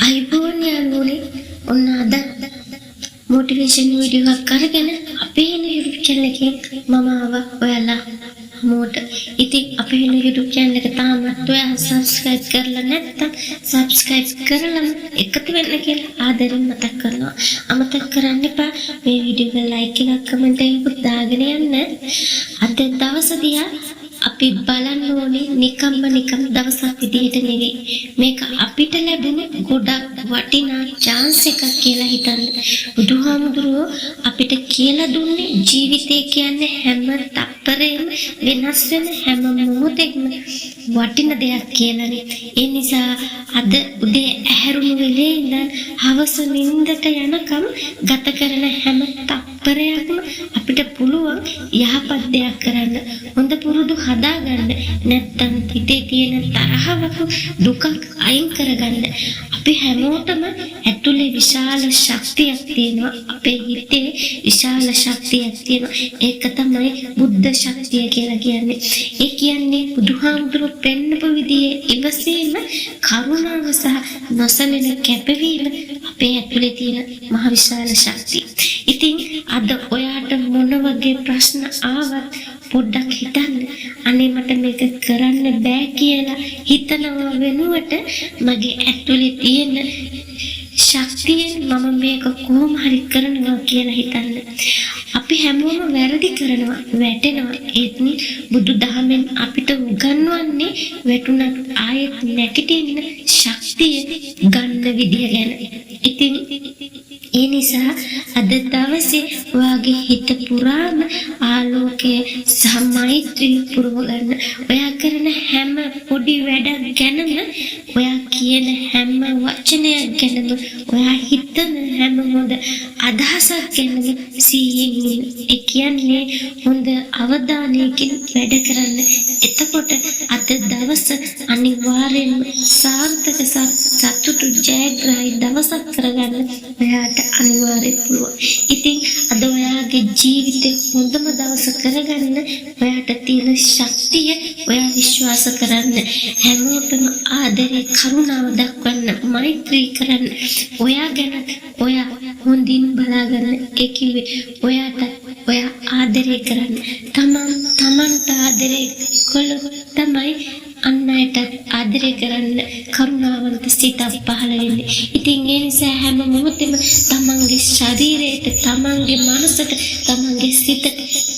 අයිබෝන් යාළුවනේ ඔන්න අද මොටිවේෂන් වීඩියෝ එකක් අරගෙන අපේ YouTube channel එකෙන් මම ආවා ඔයාලා හමුවට. ඉතින් අපේ YouTube channel එක තාමත් ඔයා subscribe කරලා නැත්නම් subscribe කරලා එකතු වෙන්න කියලා ආදරෙන් මතක් කරනවා. අමතක කරන්න එපා මේ වීඩියෝ එක like එකක් comment එකක් දාගෙන යන්න. අද දවසදී අපි බලන්න ඕනේ නිකම් දවසක් විදිහට නෙවෙයි. මේක අපිට ලැබෙන ගොඩක් වටිනා chance එකක් කියලා හිතන්න. බුදුහාමුදුරුවෝ අපිට කියලා දුන්නේ ජීවිතය කියන්නේ හැම තත්පරෙම වෙනස් වෙන හැම මොහොතෙම වටින දෙයක් කියලානේ. ඒ නිසා අද උදේ ඇහැරුණු වෙලේ ඉඳන් හවස නිින්දට යනකම් ගත කරන හැම තත්පරයක්ම අපිට පුළුවන් යහපත් දෙයක් කරන්න. හොඳ පුරුදු හදාගන්න. නැත්තම් හිතේ තියෙන තරහවක දුකක් අයින් කරගන්න. අපි හැමෝටම ඇතුලේ විශාල ශක්තියක් තියෙනවා. අපේ හිතේ විශාල ශක්තියක් තියෙනවා. ඒක තමයි බුද්ධ ශක්තිය කියලා කියන්නේ. ඒ කියන්නේ බුදුහාමුදුරුවෝ පෙන්නපු විදිහේ ඉවසීම, කරුණාව සහ නොසලෙන කැපවීම අපේ ඇතුලේ තියෙන මහ විශාල ශක්තිය. ඉතින් අද ඔයාට මොන වගේ ප්‍රශ්න ආවත් පොඩ්ඩක් හිතන්න. අනේ මට මේක කරන්න බෑ කියලා හිතනවා වෙනුවට මගේ ඇතුලේ තියෙන ශක්තියෙන් මම මේක කොහොම හරි කරනවා කියලා හිතන්න. අපි හැමෝම වැරදි කරනවා, වැටෙනවා. ඒත් බුදුදහමෙන් අපිට උගන්වන්නේ වැටුණත් ආයෙත් නැගිටින්න ශක්තිය ගන්න විදිය ගැන. ඉතින් ඒ නිසා අද දවසේ ඔයාගේ හිත පුරාම ආලෝකය සහ මෛත්‍රිය පුරව ගන්න. ඔයා කරන හැම පොඩි වැඩක් ගැනම, ඔයා කියන හැම වචනයක් ගැනම, ඔයා හිතන හැම හොඳ අදහසක් ගැනම සිහියෙන් ඉන්න. ඒ කියන්නේ හොඳ අවධානයකින් වැඩ කරන්න. එතකොට අද දවස අනිවාර්යෙන්ම සාර්ථක සතුටු ජයග්‍රහී දවසක් කරගන්න ඔයාට අනිවාර්යෙන් පුළුවන්. ඉතින් අද ඔයාගේ ජීවිතේ හොඳම දවස කරගන්න ඔයාට තියෙන ශක්තිය ඔයා විශ්වාස කරන්න. හැමෝටම ආදරේ කරුණාව දක්වන්න, මෛත්‍රී කරන්න. ඔයා ගැන ඔයා හොඳින් බලාගන්න. ඒ කිව්වේ ඔයාට ඔයා ආදරේ කරන්න. තමන්ට ආදරේ කළොත් තමයි අන් අයට ආදරය කරන්න කරුණාවන්ත සිතක් පහළ වෙන්නේ. ඉතින් ඒ නිසා හැම මොහොතෙම තමන්ගේ ශරීරයට, තමන්ගේ මනසට, තමන්ගේ සිතට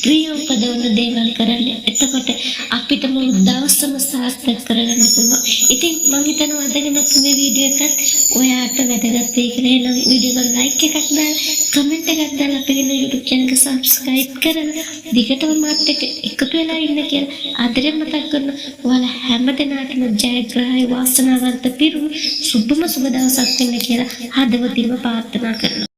ප්‍රිය උපදවන දේවල් කරන්න. එතකොට අපිට මුළු දවසම සාර්ථක කරගන්න පුළුවන්. ඉතින් මම හිතනවා අදගෙන මේ වීඩියෝ එකත් ඔයාට වැදගත් වෙයි කියලා. එහෙනම් වීඩියෝ එක ලයික් එකක් දාලා, කමෙන්ට් එකක් දාලා අපේ YouTube channel එක subscribe කරලා දිගටම මාත් එක්ක එකතු වෙලා ඉන්න කියලා ආදරෙන් මතක් කරනවා. ඔයාලා හැම දිනකටම ජයග්‍රහී වාසනාවන්ත පිරු සුබම සුබ දවසක් වෙන්න කියලා හදවතින්ම ප්‍රාර්ථනා කරනවා.